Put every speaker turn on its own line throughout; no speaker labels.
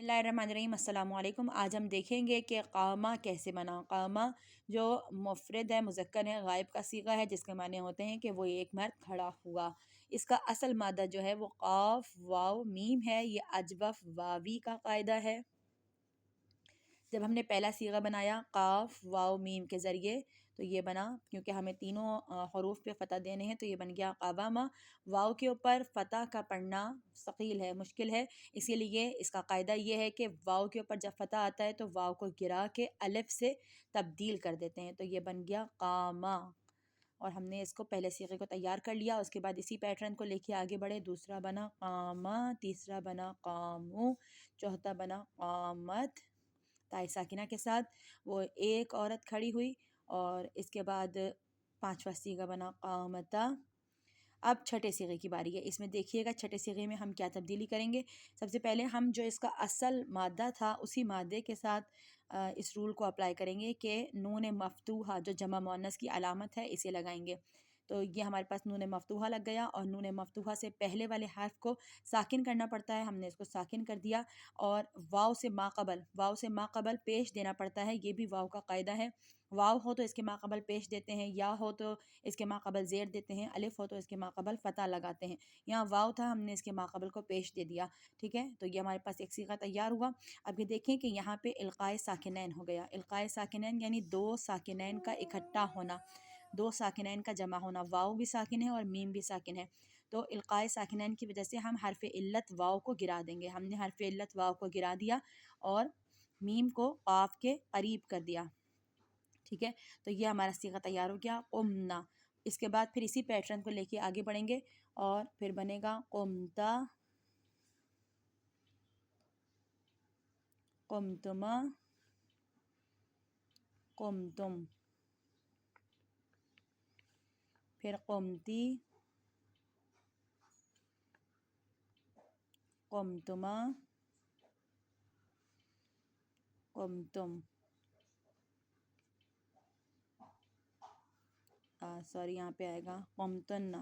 बिस्मिल्लाहिर्रहमानिर्रहीम। अस्सलाम वालेकुम। आज हम देखेंगे कि क़ामा कैसे बना। क़ामा जो मुफ़रद है, मुज़क्कर है, गायब का सीगा है, जिसके माने होते हैं कि वो एक मर्द खड़ा हुआ। इसका असल मादा जो है वो क़ाफ वाव मीम है। ये अजवफ़ वावी का कायदा है। जब हमने पहला सीगा बनाया क़ाफ वाव मीम के ज़रिए तो ये बना, क्योंकि हमें तीनों हरूफ पे फ़तह देने हैं तो ये बन गया क़वामा। वाव के ऊपर फ़तह का पढ़ना सकील है, मुश्किल है, इसीलिए इसका कायदा ये है कि वाव के ऊपर जब फ़तह आता है तो वाव को गिरा के अलिफ से तब्दील कर देते हैं, तो ये बन गया क़ामा। और हमने इसको पहले सीगे को तैयार कर लिया। उसके बाद इसी पैटर्न को लेके आगे बढ़े। दूसरा बना क़ामा, तीसरा बना क़ामू, चौथा बना क़ामत ताई साकिना के साथ, वो एक औरत खड़ी हुई। और इसके बाद पांचवा सीगा बना क़ामता। अब छठे सीगे की बारी है। इसमें देखिएगा छठे सीगे में हम क्या तब्दीली करेंगे। सबसे पहले हम जो इसका असल मादा था उसी मादे के साथ इस रूल को अप्लाई करेंगे कि नून मफ्तूहा जो जमा मुअन्नस की अलामत है इसे लगाएंगे। तो ये हमारे पास नून मफ्तूहा लग गया और नून मफ्तूहा से पहले वाले हर्फ को साकिन करना पड़ता है, हमने इसको साकिन कर दिया। और वाव से माक़बल पेश देना पड़ता है, ये भी वाव का कायदा है। वाव हो तो इसके माक़बल पेश देते हैं, या हो तो इसके माक़बल ज़ेर देते हैं, अलिफ हो तो इसके माक़बल फ़तह लगाते हैं। यहाँ वाव था, हमने इसके माक़बल को पेश दे दिया। ठीक है, तो ये हमारे पास एक सीगा तैयार हुआ। अब ये देखें कि यहाँ पे इल्क़ाए साकिनैन हो गया। इल्क़ाए साकिनैन यानी दो साकिनैन का इकट्ठा होना, दो साकिनैन का जमा होना। वाव भी साकिन है और मीम भी साकिन है, तो इल्क़ाए साकिनैन की वजह से हम हरफ़ इल्लत वाव को गिरा देंगे। हमने हरफ़ इल्लत वाव को गिरा दिया और मीम को क़ाफ के करीब कर दिया। ठीक है, तो ये हमारा सीगा तैयार हो गया क़ुमना। इसके बाद फिर इसी पैटर्न को लेके आगे बढ़ेंगे और फिर बनेगा क़ुमता, क़ुमतुमा, क़ुमतुम, फिर क़ुमती, क़ुमतुमा, क़ुमतुम। सॉरी, यहाँ पे आएगा क़ुमतुन्ना,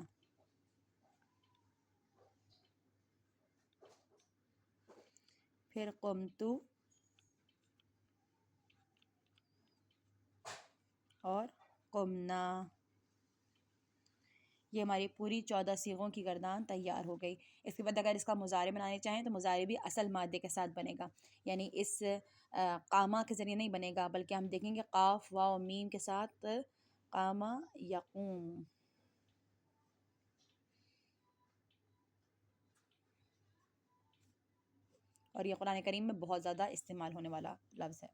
फिर क़ुमतु और क़ुमना। ये हमारी पूरी 14 सीगों की गर्दान तैयार हो गई। इसके बाद अगर इसका मुज़ारे बनाने चाहें तो मुज़ारे भी असल मादे के साथ बनेगा, यानी इस क़ामा के ज़रिए नहीं बनेगा, बल्कि हम देखेंगे क़ाफ वाव मीम के साथ क़ामा यक़ूम। और ये कुरान करीम में बहुत ज़्यादा इस्तेमाल होने वाला लफ्ज़ है।